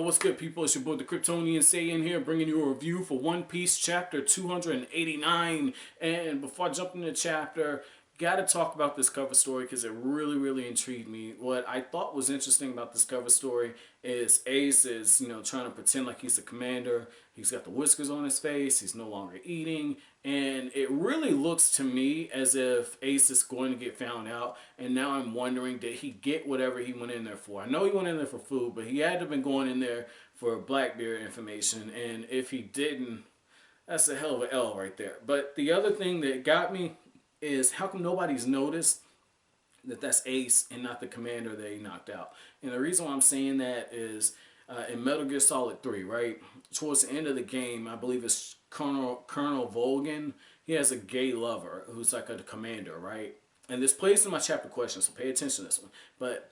what's good, people? It's your boy, the Kryptonian Saiyan here, bringing you a review for One Piece chapter 289. And before I jump into the chapter, gotta talk about this cover story because it really intrigued me. What I thought was interesting about this cover story is Ace is, trying to pretend like he's the commander. He's got the whiskers on his face. He's no longer eating. And it really looks to me as if Ace is going to get found out. And now I'm wondering, did he get whatever he went in there for? I know he went in there for food, but he had to have been going in there for Blackbeard information. And if he didn't, that's a hell of an L right there. But the other thing that got me is how come nobody's noticed that that's Ace and not the commander that he knocked out? And the reason why I'm saying that is in Metal Gear Solid 3, right? Towards the end of the game, I believe it's Colonel Volgin. He has a gay lover who's like a commander, right? And this plays in my chapter question, so pay attention to this one. But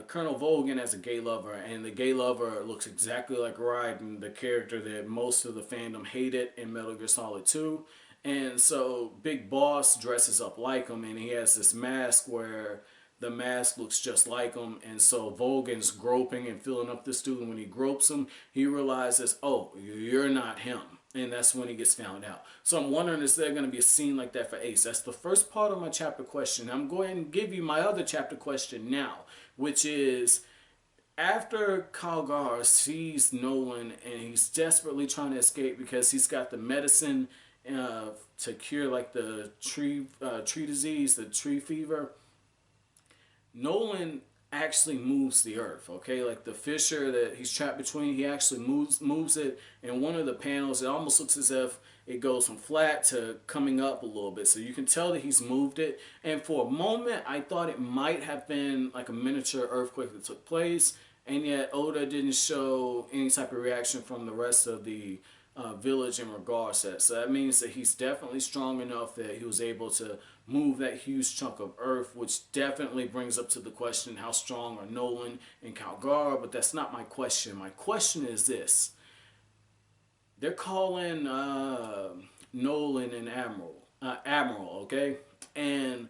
Colonel Volgin has a gay lover, and the gay lover looks exactly like Raiden, the character that most of the fandom hated in Metal Gear Solid 2. And so Big Boss dresses up like him, and he has this mask where the mask looks just like him. And so Volgin's groping and filling up this dude, and when he gropes him, he realizes, oh, you're not him. And that's when he gets found out. So I'm wondering, is there going to be a scene like that for Ace? That's the first part of my chapter question. I'm going to give you my other chapter question now, which is, after Kalgara sees Noland and he's desperately trying to escape because he's got the medicine to cure like the tree disease, the tree fever, Noland actually moves the earth, okay? Like the fissure that he's trapped between, he actually moves it. And one of the panels, it almost looks as if it goes from flat to coming up a little bit. So you can tell that he's moved it. And for a moment, I thought it might have been like a miniature earthquake that took place. And yet Oda didn't show any type of reaction from the rest of the village in regards to that. So that means that he's definitely strong enough that he was able to move that huge chunk of earth, which definitely brings up to the question, how strong are Noland and Kalgara? But that's not my question. My question is this. They're calling Noland an admiral, okay? And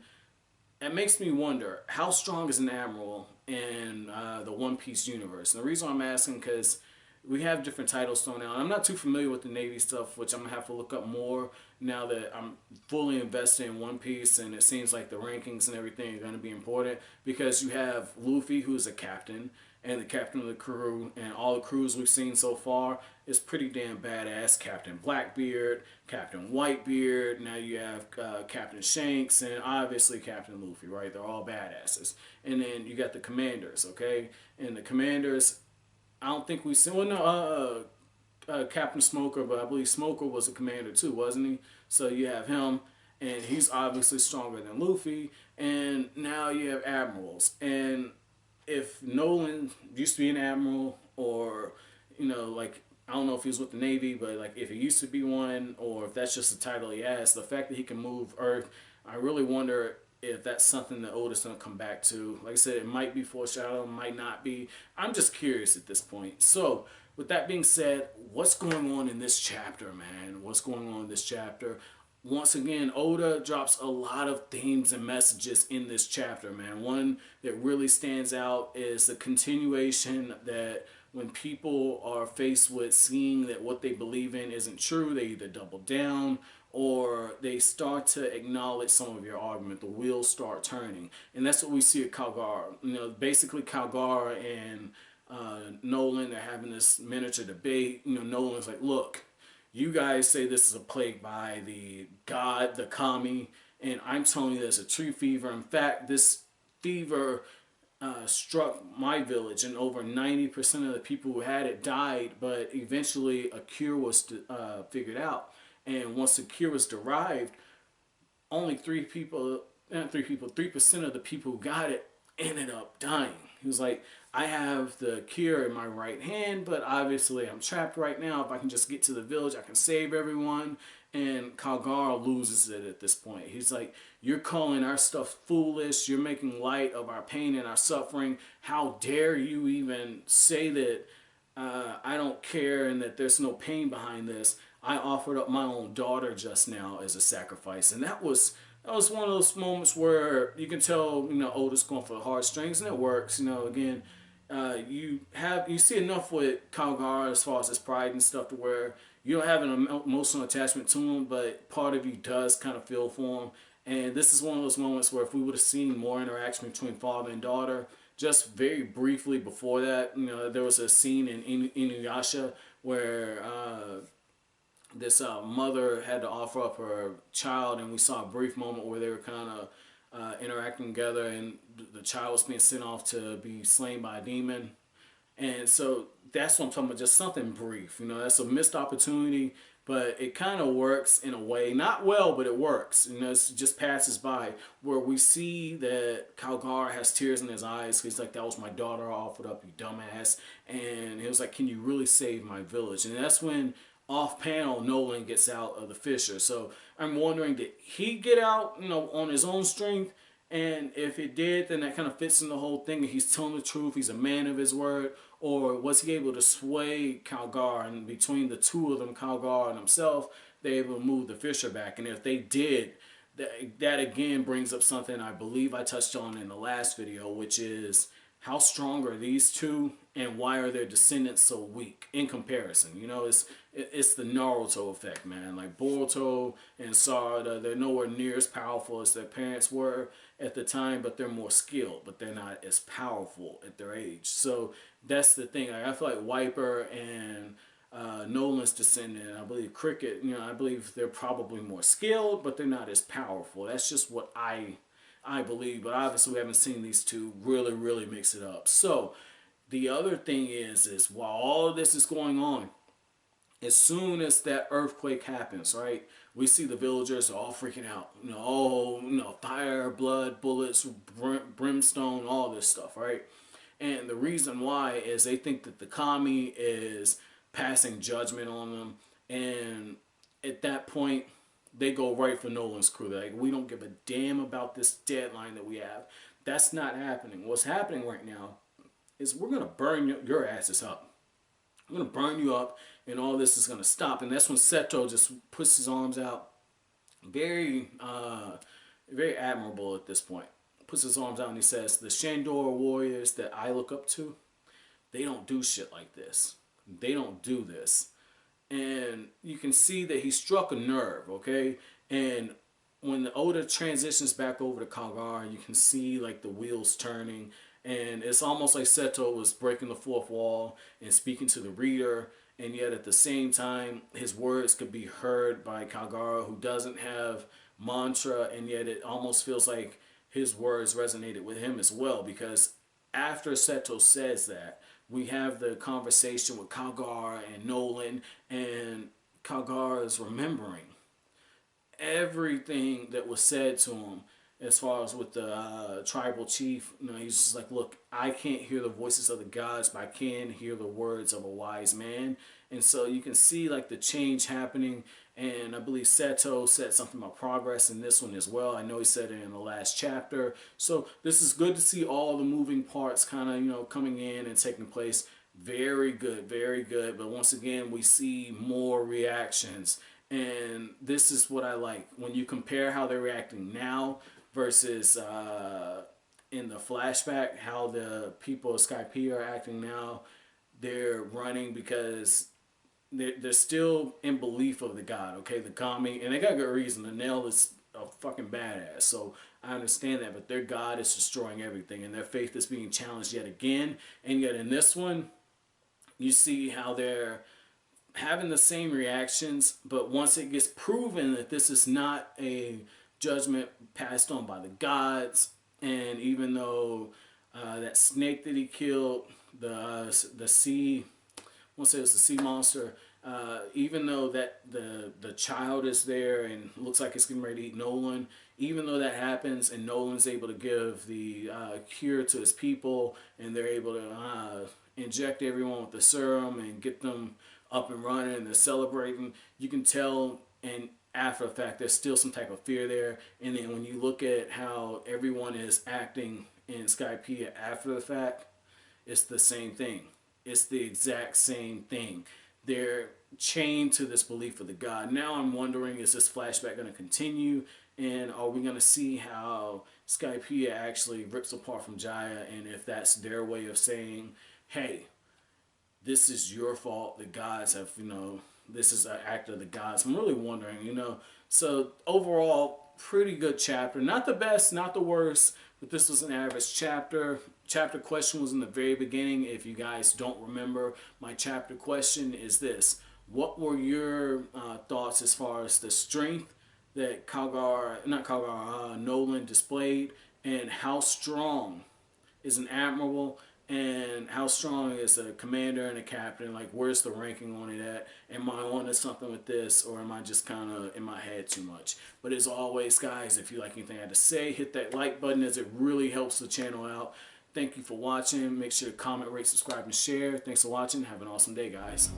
it makes me wonder, how strong is an admiral in the One Piece universe? And the reason I'm asking, because we have different titles thrown out. I'm not too familiar with the Navy stuff, which I'm going to have to look up more now that I'm fully invested in One Piece, and it seems like the rankings and everything are going to be important, because you have Luffy, who's a captain, and the captain of the crew, and all the crews we've seen so far is pretty damn badass. Captain Blackbeard, Captain Whitebeard, now you have Captain Shanks, and obviously Captain Luffy, right? They're all badasses. And then you got the commanders, okay? And the commanders, I don't think we've seen, well, no, Captain Smoker, but I believe Smoker was a commander too, wasn't he? So you have him, and he's obviously stronger than Luffy. And now you have admirals. And if Noland used to be an admiral, or, like, I don't know if he was with the Navy, but like if he used to be one, or if that's just the title he has, the fact that he can move Earth, I really wonder if that's something that Oda's going to come back to. Like I said, it might be foreshadowed, might not be. I'm just curious at this point. So, with that being said, what's going on in this chapter, man? What's going on in this chapter? Once again, Oda drops a lot of themes and messages in this chapter, man. One that really stands out is the continuation that when people are faced with seeing that what they believe in isn't true, they either double down or they start to acknowledge some of your argument. The wheels start turning. And that's what we see at Kalgara. Basically Kalgara and Noland are having this miniature debate. Noland's like, look, you guys say this is a plague by the god, the kami, and I'm telling you there's a tree fever. In fact, this fever struck my village, and over 90% of the people who had it died, but eventually a cure was figured out. And once the cure was derived, only 3% of the people who got it ended up dying. He was like, I have the cure in my right hand, but obviously I'm trapped right now. If I can just get to the village, I can save everyone. And Kalgara loses it at this point. He's like, you're calling our stuff foolish. You're making light of our pain and our suffering. How dare you even say that I don't care and that there's no pain behind this. I offered up my own daughter just now as a sacrifice. And that was one of those moments where you can tell, Oda's going for the heartstrings, and it works. Again, you see enough with Kalgara as far as his pride and stuff to where you don't have an emotional attachment to him, but part of you does kind of feel for him. And this is one of those moments where if we would have seen more interaction between father and daughter, just very briefly before that, there was a scene in Inuyasha where this mother had to offer up her child, and we saw a brief moment where they were kind of interacting together, and the child was being sent off to be slain by a demon. And so that's what I'm talking about, just something brief. That's a missed opportunity, but it kind of works in a way. Not well, but it works. It just passes by where we see that Kalgar has tears in his eyes. He's like, that was my daughter I offered up, you dumbass. And he was like, can you really save my village? And that's when off panel Nolan gets out of the fissure. So I'm wondering, did he get out, on his own strength? And if it did, then that kind of fits in the whole thing. He's telling the truth. He's a man of his word. Or was he able to sway Kalgar? And between the two of them, Kalgar and himself, they able to move the fissure back. And if they did, that again brings up something I believe I touched on in the last video, which is how strong are these two, and why are their descendants so weak in comparison? It's the Naruto effect, man. Like Boruto and Sarada, they're nowhere near as powerful as their parents were at the time, but they're more skilled, but they're not as powerful at their age. So that's the thing. I feel like Wiper and Nolan's descendant, I believe Cricket, I believe they're probably more skilled, but they're not as powerful. That's just what I believe, but obviously we haven't seen these two really, really mix it up. So the other thing is while all of this is going on, as soon as that earthquake happens, right, we see the villagers all freaking out. Fire, blood, bullets, brimstone, all this stuff, right? And the reason why is they think that the kami is passing judgment on them, and at that point they go right for Nolan's crew. They're like, we don't give a damn about this deadline that we have. That's not happening. What's happening right now is we're going to burn your asses up. I'm going to burn you up, and all this is going to stop. And that's when Seto just puts his arms out. Very, very admirable at this point. Puts his arms out and he says, the Shandor warriors that I look up to, they don't do shit like this. They don't do this. And you can see that he struck a nerve, okay? And when the Oda transitions back over to Kalgar, you can see like the wheels turning, and it's almost like Seto was breaking the fourth wall and speaking to the reader, and yet at the same time his words could be heard by Kalgar, who doesn't have mantra, and yet it almost feels like his words resonated with him as well, because after Seto says that, we have the conversation with Kalgar and Nolan, and Kalgar is remembering everything that was said to him as far as with the tribal chief. He's just like, look, I can't hear the voices of the gods, but I can hear the words of a wise man. And so you can see like the change happening, and I believe Seto said something about progress in this one as well. I know he said it in the last chapter. So this is good to see all the moving parts kind of, coming in and taking place. Very good, very good. But once again, we see more reactions, and this is what I like. When you compare how they're reacting now versus in the flashback, how the people of Skypiea are acting now, they're running because they're still in belief of the god, okay, the kami, and they got good reason. The nail is a fucking badass, so I understand that, but their god is destroying everything, and their faith is being challenged yet again. And yet in this one, you see how they're having the same reactions, but once it gets proven that this is not a judgment passed on by the gods, and even though that snake that he killed, the sea, I won't say it was the sea monster, even though that the child is there and looks like it's getting ready to eat Nolan, even though that happens and Nolan's able to give the cure to his people, and they're able to inject everyone with the serum and get them up and running, and they're celebrating, you can tell, and after the fact there's still some type of fear there. And then when you look at how everyone is acting in Skypiea after the fact, it's the same thing. It's the exact same thing. they're chained to this belief of the god. Now I'm wondering, is this flashback going to continue? And are we going to see how Skypiea actually rips apart from Jaya, and if that's their way of saying, hey, this is your fault, the gods have, this is an act of the gods. I'm really wondering. So overall, pretty good chapter. Not the best, not the worst, but this was an average chapter. Chapter question was in the very beginning. If you guys don't remember, my chapter question is this: what were your thoughts as far as the strength that Noland displayed, and how strong is an admiral, and how strong is a commander and a captain? Like, where's the ranking on it at? Am I on to something with this, or am I just kind of in my head too much? But as always, guys, if you like anything I had to say, hit that like button, as it really helps the channel out. Thank you for watching. Make sure to comment, rate, subscribe, and share. Thanks for watching. Have an awesome day, guys.